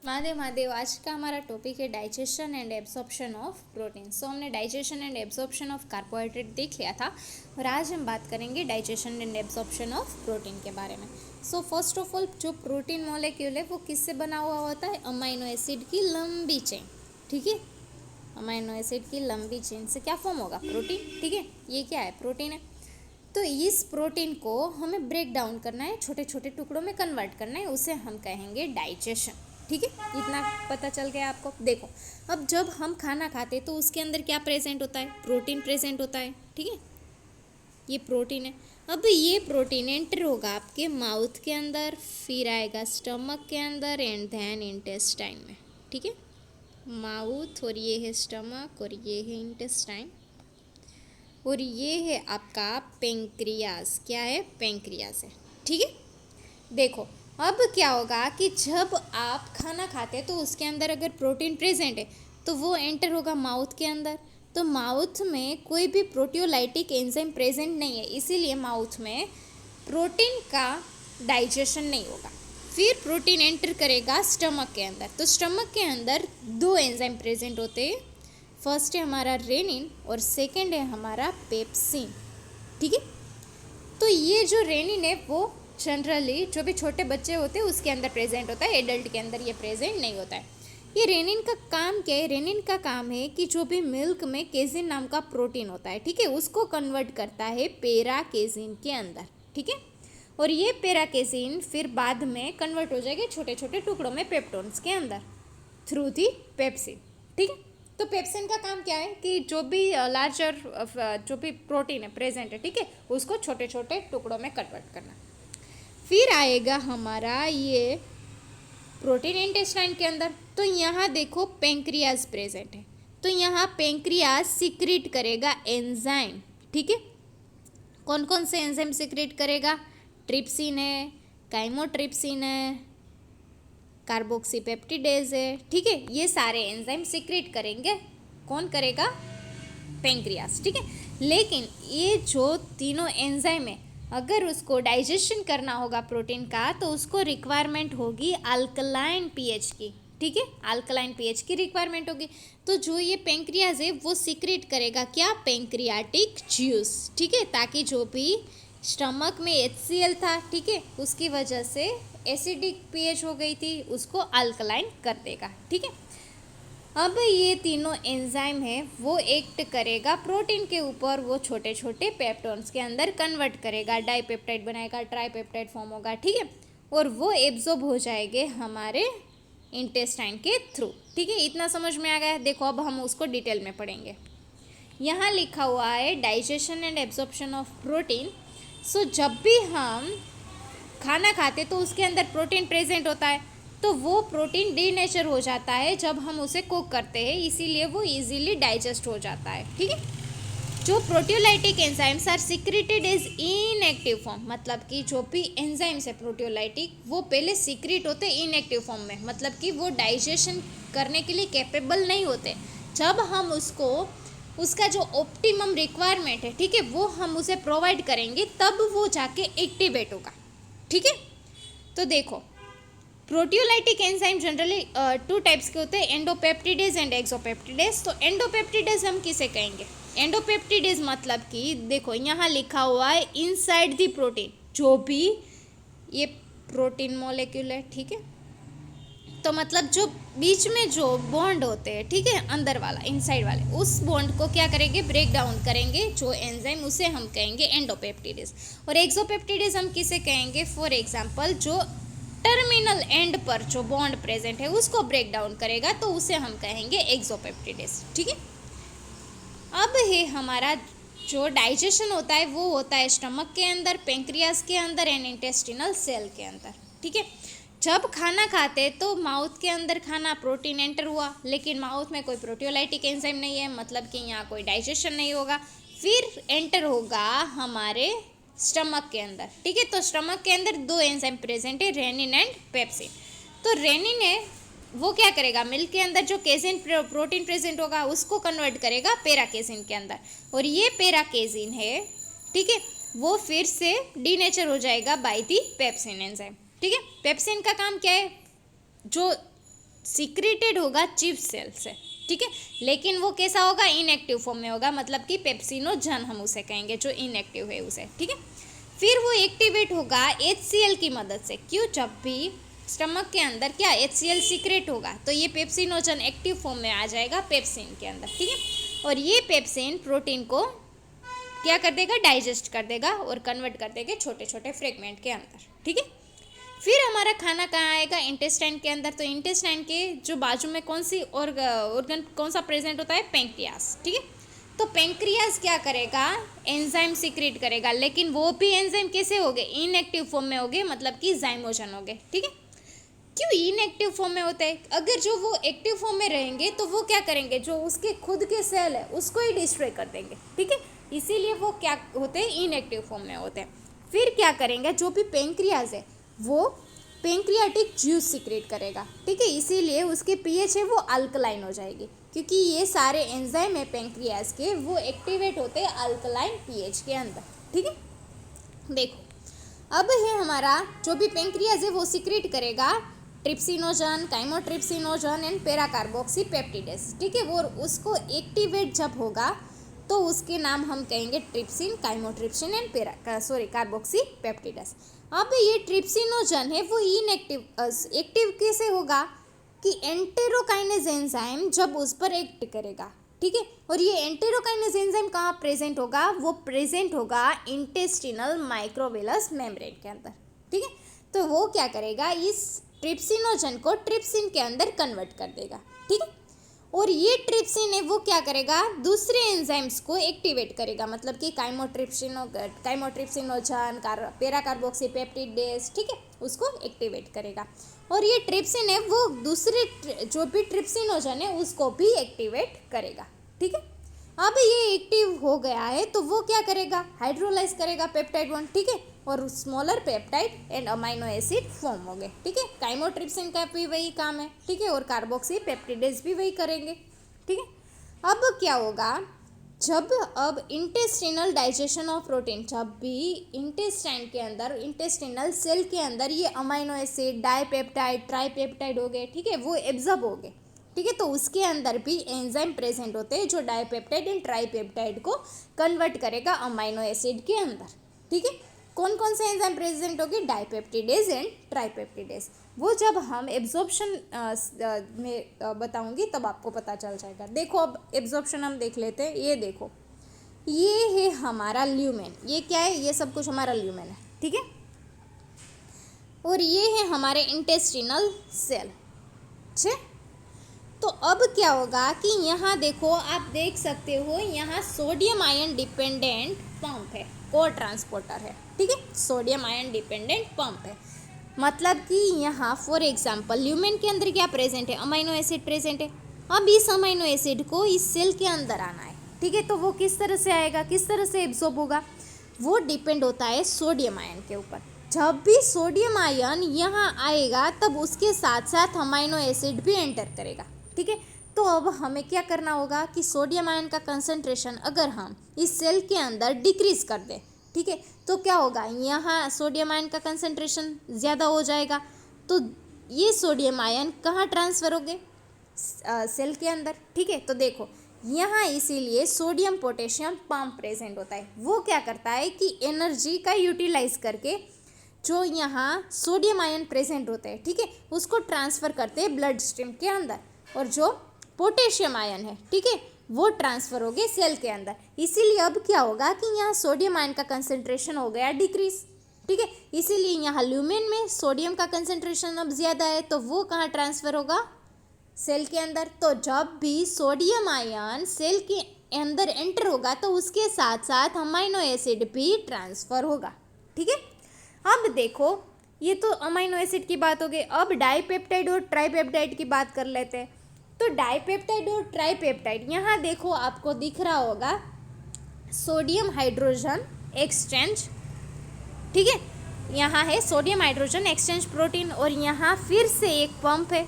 महादेव महादेव। आज का हमारा टॉपिक है digestion and absorption of protein. So हमने digestion and absorption of carbohydrate देख लिया था और आज हम बात करेंगे digestion and absorption of protein के बारे में। सो फर्स्ट ऑफ ऑल, जो प्रोटीन मॉलिक्यूल है वो किससे बना हुआ होता है? अमाइनो एसिड की लंबी चेन। ठीक है, अमाइनो एसिड की लंबी चेन से क्या फॉर्म होगा? प्रोटीन। ठीक है, ये क्या है? प्रोटीन है। तो इस प्रोटीन को हमें ब्रेक डाउन करना है, छोटे छोटे टुकड़ों में कन्वर्ट करना है, उसे हम कहेंगे डाइजेशन। ठीक है, इतना पता चल गया आपको। देखो, अब जब हम खाना खाते तो उसके अंदर क्या प्रेजेंट होता है? प्रोटीन प्रेजेंट होता है। ठीक है, ये प्रोटीन है। अब ये प्रोटीन एंटर होगा आपके माउथ के अंदर, फिर आएगा स्टमक के अंदर एंड देन इंटेस्टाइन में। ठीक है, माउथ और ये है स्टमक और ये है इंटेस्टाइन और ये है आपका पेंक्रियाज। क्या है? पेंक्रियाज है। ठीक है, देखो अब क्या होगा कि जब आप खाना खाते हैं तो उसके अंदर अगर प्रोटीन प्रेजेंट है तो वो एंटर होगा माउथ के अंदर। तो माउथ में कोई भी प्रोटियोलाइटिक एंजाइम प्रेजेंट नहीं है, इसीलिए माउथ में प्रोटीन का डाइजेशन नहीं होगा। फिर प्रोटीन एंटर करेगा स्टमक के अंदर। तो स्टमक के अंदर दो एंजाइम प्रेजेंट होते हैं। फर्स्ट है हमारा रेनिन और सेकेंड है हमारा पेप्सिन। ठीक है, तो ये जो रेनिन है वो जनरली जो भी छोटे बच्चे होते हैं उसके अंदर प्रेजेंट होता है, एडल्ट के अंदर ये प्रेजेंट नहीं होता है। ये रेनिन का काम क्या है? रेनिन का काम है कि जो भी मिल्क में केजिन नाम का प्रोटीन होता है, ठीक है, उसको कन्वर्ट करता है पेरा केजिन के अंदर। ठीक है, और ये पेरा केजिन फिर बाद में कन्वर्ट हो जाएगा छोटे छोटे टुकड़ों में पेप्टोन्स के अंदर थ्रू दी पेप्सिन। ठीक है, तो पेप्सिन का काम क्या है कि जो भी लार्जर जो भी प्रोटीन है प्रेजेंट है, ठीक है, उसको छोटे छोटे टुकड़ों में कन्वर्ट करना। फिर आएगा हमारा ये प्रोटीन इंटेस्टाइन के अंदर। तो यहाँ देखो पेंक्रियाज प्रेजेंट है, तो यहाँ पेंक्रियाज सिक्रीट करेगा एंजाइम। ठीक है, कौन कौन से एंजाइम सिक्रीट करेगा? ट्रिप्सिन है, काइमोट्रिप्सिन है, कार्बोक्सीपेप्टिडेज है। ठीक है, ये सारे एंजाइम सिक्रीट करेंगे। कौन करेगा? पेंक्रियाज। ठीक है, लेकिन ये जो तीनों एंजाइम है अगर उसको डाइजेशन करना होगा प्रोटीन का तो उसको रिक्वायरमेंट होगी अल्कलाइन पीएच की। ठीक है, अल्कलाइन पीएच की रिक्वायरमेंट होगी। तो जो ये पेंक्रियाज है वो सिक्रेट करेगा क्या? Pancreatic juice. ठीक है, ताकि जो भी स्टमक में HCl था, ठीक है, उसकी वजह से एसिडिक पीएच हो गई थी, उसको अल्कलाइन कर देगा। ठीक है, अब ये तीनों एंजाइम है वो एक्ट करेगा प्रोटीन के ऊपर, वो छोटे छोटे पेप्टोन्स के अंदर कन्वर्ट करेगा, डाइपेप्टाइड बनाएगा, ट्राइपेप्टाइड फॉर्म होगा। ठीक है, और वो एब्जॉर्ब हो जाएंगे हमारे इंटेस्टाइन के थ्रू। ठीक है, इतना समझ में आ गया? देखो अब हम उसको डिटेल में पढ़ेंगे। यहाँ लिखा हुआ है digestion and absorption of protein. So जब भी हम खाना खाते तो उसके अंदर प्रोटीन प्रेजेंट होता है, तो वो प्रोटीन डीनेचर हो जाता है जब हम उसे कुक करते हैं, इसीलिए वो इजीली डाइजेस्ट हो जाता है। ठीक है, जो proteolytic enzymes are secreted as inactive form, मतलब कि जो भी एंजाइम्स है प्रोटियोलाइटिक वो पहले सिक्रेट होते इनएक्टिव फॉर्म में, मतलब कि वो डाइजेशन करने के लिए कैपेबल नहीं होते। जब हम उसको उसका जो ऑप्टिमम रिक्वायरमेंट है, ठीक है, वो हम उसे प्रोवाइड करेंगे तब वो जाके एक्टिवेट होगा। ठीक है, तो देखो प्रोटियोलाइटिक एंजाइम जनरली 2 टाइप्स के होते हैं, एंडोपेप्टिडेज एंड एक्सोपेप्टिडेज। तो एंडोपेप्टिडेज हम किसे कहेंगे? एंडोपेप्टिडेज मतलब कि देखो यहाँ लिखा हुआ है इनसाइड द प्रोटीन, जो भी ये प्रोटीन मॉलिक्यूल है, ठीक है, तो मतलब जो बीच में जो बॉन्ड होते हैं, ठीक है, अंदर वाला, इनसाइड वाले, उस बॉन्ड को क्या करेंगे? ब्रेक डाउन करेंगे जो एंजाइम, उसे हम कहेंगे एंडोपेप्टिडेज। और एक्सोपेप्टिडेज हम किसे कहेंगे? फॉर एग्जांपल जो टर्मिनल एंड पर जो बॉन्ड प्रेजेंट है उसको ब्रेक डाउन करेगा तो उसे हम कहेंगे एक्सोपेप्टिडेज। ठीक है, अब है हमारा जो डाइजेशन होता है वो होता है स्टमक के अंदर, पेंक्रियाज के अंदर एंड इंटेस्टिनल सेल के अंदर। ठीक है, जब खाना खाते तो माउथ के अंदर खाना प्रोटीन एंटर हुआ, लेकिन माउथ में कोई प्रोटियोलाइटिक एंजाइम नहीं है, मतलब कि यहाँ कोई डाइजेशन नहीं होगा। फिर एंटर होगा हमारे स्टमक के अंदर। ठीक है, तो स्टमक के अंदर 2 एंजाइम प्रेजेंट है, रेनिन एंड पेप्सिन। तो रेनिन है वो क्या करेगा? मिल्क के अंदर जो केजिन प्रोटीन प्रेजेंट होगा उसको कन्वर्ट करेगा पेरा केजिन के अंदर, और ये पेरा केजिन है, ठीक है, वो फिर से डीनेचर हो जाएगा बाय दी पेप्सिन एंजाइम। ठीक है, पेप्सिन का काम क्या है? जो सीक्रेटेड होगा चिप सेल से, ठीक है, लेकिन वो कैसा होगा, इनएक्टिव फॉर्म में होगा, मतलब कि पेप्सिनोजन हम उसे कहेंगे जो इनएक्टिव है उसे, ठीक है। फिर वो एक्टिवेट होगा HCl की मदद से। क्यों, जब भी स्टमक के अंदर क्या HCl सीक्रेट होगा तो ये पेप्सिनोजन एक्टिव फॉर्म में आ जाएगा पेप्सिन के अंदर, ठीक है। और ये पेप्सिन प्रोटीन को क्या कर देगा, डाइजेस्ट कर देगा और कन्वर्ट कर देगा छोटे छोटे फ्रेगमेंट के अंदर, ठीक है। फिर हमारा खाना कहाँ आएगा, इंटेस्टाइन के अंदर। तो इंटेस्टाइन के जो बाजू में कौन सी ऑर्गन कौन सा प्रेजेंट होता है, पेंक्रियास, ठीक है। तो पेंक्रियास क्या करेगा, एंजाइम सीक्रेट करेगा, लेकिन वो भी एंजाइम कैसे हो गए, इनएक्टिव फॉर्म में हो गए, मतलब कि जाइमोजन हो गए, ठीक है। क्यों इनएक्टिव फॉर्म में होते हैं, अगर जो वो एक्टिव फॉर्म में रहेंगे तो वो क्या करेंगे, जो उसके खुद के सेल है उसको ही डिस्ट्रॉय कर देंगे, ठीक है। इसीलिए वो क्या होते हैं, इनएक्टिव फॉर्म में होते हैं। फिर क्या करेंगे, जो भी पेंक्रियाज है वो पेंक्रियाटिक जूस सीक्रेट करेगा, ठीक है, इसीलिए उसके पीएच है वो अल्कलाइन हो जाएगी, क्योंकि ये सारे एंजाइम है पेंक्रियाज के वो एक्टिवेट होते हैं अल्कलाइन पीएच के अंदर, ठीक है। देखो अब है हमारा जो भी पेंक्रियाज है वो सीक्रेट करेगा ट्रिप्सिनोजन, काइमोट्रिप्सिनोजन एंड पैराकार्बोक्सी पेप्टिडेस, ठीक है। वो उसको एक्टिवेट जब होगा तो उसके नाम हम कहेंगे ट्रिप्सिन, काइमोट्रिप्सिन एंड कार्बोक्सी पेप्टिडेस। अब ये ट्रिप्सिनोजन है वो इनएक्टिव एक्टिव कैसे होगा कि एंटेरोकाइनेज एंजाइम जब उस पर एक्ट करेगा, ठीक है। और ये एंटेरोकाइनेज एंजाइम कहाँ प्रेजेंट होगा, वो प्रेजेंट होगा इंटेस्टिनल माइक्रोवेलस मेम्ब्रेन के अंदर, ठीक है। तो वो क्या करेगा, इस ट्रिप्सिनोजन को ट्रिप्सिन के अंदर कन्वर्ट कर देगा, ठीक है। और ये ट्रिप्सिन है वो क्या करेगा, दूसरे एंजाइम्स को एक्टिवेट करेगा, मतलब कि काइमोट्रिप्सिनोजन, पैराकार्बोक्सी पेप्टिडेस, ठीक है, उसको एक्टिवेट करेगा। और ये ट्रिप्सिन है वो दूसरे जो भी ट्रिप्सिनोजन है उसको भी एक्टिवेट करेगा, ठीक है। अब ये एक्टिव हो गया है तो वो क्या करेगा, हाइड्रोलाइज करेगा पेप्टाइड बॉन्ड, ठीक है, और smaller peptide and amino acid form हो गए, ठीक है। काइमोट्रिप्सिन का भी वही काम है, ठीक है, और कार्बोक्सी पेप्टिडेस भी वही करेंगे, ठीक है। अब क्या होगा, जब अब इंटेस्टिनल डाइजेशन ऑफ प्रोटीन, जब भी इंटेस्टाइन के अंदर, इंटेस्टिनल सेल के अंदर ये अमाइनो एसिड, डाइपेप्टाइड, ट्राइपेप्टाइड हो गए, ठीक है, वो एब्जॉर्ब हो गए, ठीक है। तो उसके अंदर भी एंजाइम प्रेजेंट होते हैं जो डाइपेप्टाइड एंड ट्राइपेप्टाइड को कन्वर्ट करेगा अमाइनो एसिड के अंदर, ठीक है। कौन कौन से एंजाइम प्रेजेंट होंगे, डाइपेप्टिडेज एंड ट्राइपेप्टिडेज। वो जब हम एब्जॉर्प्शन में बताऊंगी तब आपको पता चल जाएगा। देखो अब एब्जॉर्प्शन हम देख लेते हैं। ये देखो, ये है हमारा ल्यूमेन, ये क्या है, ये सब कुछ हमारा ल्यूमेन है, ठीक है। और ये है हमारे इंटेस्टिनल सेल, ठीक। तो अब क्या होगा कि यहाँ देखो, आप देख सकते हो यहाँ सोडियम आयन डिपेंडेंट पंप है, को ट्रांसपोर्टर है, ठीक है, सोडियम आयन डिपेंडेंट पंप है। मतलब कि यहाँ फॉर एग्जांपल ल्यूमेन के अंदर क्या प्रेजेंट है, अमाइनो एसिड प्रेजेंट है। अब इस अमाइनो एसिड को इस सेल के अंदर आना है, ठीक है। तो वो किस तरह से आएगा, किस तरह से एब्जॉर्ब होगा, वो डिपेंड होता है सोडियम आयन के ऊपर। जब भी सोडियम आयन यहाँ आएगा तब उसके साथ साथ अमाइनो एसिड भी एंटर करेगा, ठीक है। तो अब हमें क्या करना होगा कि सोडियम आयन का कंसंट्रेशन अगर हम इस सेल के अंदर डिक्रीज कर दें, ठीक है, तो क्या होगा, यहाँ सोडियम आयन का कंसंट्रेशन ज़्यादा हो जाएगा। तो ये सोडियम आयन कहाँ ट्रांसफ़र हो गए, सेल के अंदर, ठीक है। तो देखो यहाँ इसीलिए सोडियम पोटेशियम पंप प्रेजेंट होता है। वो क्या करता है कि एनर्जी का यूटिलाइज करके जो यहाँ सोडियम आयन प्रेजेंट होते हैं, ठीक है, उसको ट्रांसफ़र करते हैं ब्लड स्ट्रीम के अंदर, और जो पोटेशियम आयन है, ठीक है, वो ट्रांसफ़र हो गए सेल के अंदर। इसीलिए अब क्या होगा कि यहाँ सोडियम आयन का कंसंट्रेशन हो गया डिक्रीज, ठीक है। इसीलिए यहाँ ल्यूमेन में सोडियम का कंसंट्रेशन अब ज़्यादा है, तो वो कहाँ ट्रांसफ़र होगा, सेल के अंदर। तो जब भी सोडियम आयन सेल के अंदर एंटर होगा तो उसके साथ साथ अमाइनो एसिड भी ट्रांसफ़र होगा, ठीक है। अब देखो, ये तो अमाइनो एसिड की बात हो गई। अब डाइपेप्टाइड और ट्राइपेप्टाइड की बात कर लेते हैं। तो डाइपेप्टाइड और ट्राइपेप्टाइड, यहाँ देखो आपको दिख रहा होगा सोडियम हाइड्रोजन एक्सचेंज, ठीक है, यहाँ है सोडियम हाइड्रोजन एक्सचेंज प्रोटीन, और यहाँ फिर से एक पंप है।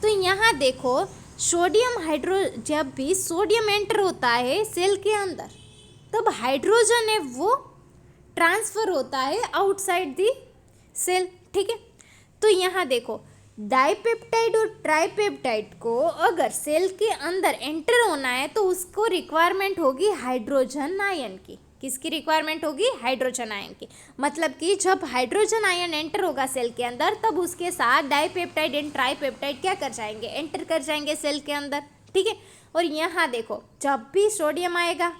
तो यहाँ देखो जब भी सोडियम एंटर होता है सेल के अंदर तब हाइड्रोजन है वो ट्रांसफ़र होता है आउटसाइड दी सेल, ठीक है। तो यहाँ देखो डाइपेप्टाइड और ट्राइपेप्टाइड को अगर सेल के अंदर एंटर होना है तो उसको रिक्वायरमेंट होगी हाइड्रोजन आयन की। किसकी रिक्वायरमेंट होगी? हाइड्रोजन आयन की। मतलब कि जब हाइड्रोजन आयन एंटर होगा सेल के अंदर तब उसके साथ डाइपेप्टाइड एंड ट्राइपेप्टाइड क्या कर जाएंगे? एंटर कर जाएंगे सेल के अंदर, ठीक है। और यहाँ देखो, जब भी सोडियम आएगा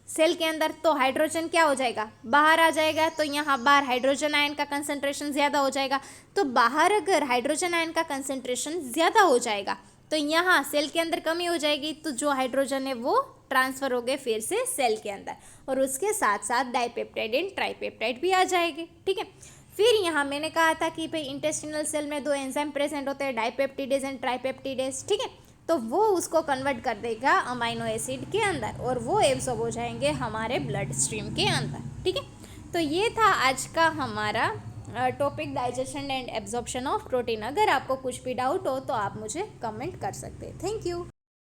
सेल के अंदर तो हाइड्रोजन क्या हो जाएगा? बाहर आ जाएगा। तो यहाँ बाहर हाइड्रोजन आयन का कंसंट्रेशन ज़्यादा हो जाएगा। तो बाहर अगर हाइड्रोजन आयन का कंसंट्रेशन ज़्यादा हो जाएगा तो यहाँ सेल के अंदर कमी हो जाएगी, तो जो हाइड्रोजन है वो ट्रांसफ़र हो गए फिर से सेल के अंदर, और उसके साथ साथ डाइपेप्टाइड एंड ट्राइपेप्टाइड भी आ जाएंगे, ठीक है। फिर यहाँ मैंने कहा था कि भाई इंटेस्टिनल सेल में दो एंजाइम प्रेजेंट होते हैं, डाइपेप्टिडेज एंड ट्राइपेप्टिडेज, ठीक है। तो वो उसको कन्वर्ट कर देगा अमाइनो एसिड के अंदर और वो एब्सॉर्ब हो जाएंगे हमारे ब्लड स्ट्रीम के अंदर, ठीक है। तो ये था आज का हमारा topic, digestion and absorption of protein. अगर आपको कुछ भी डाउट हो तो आप मुझे कमेंट कर सकते हैं। Thank you.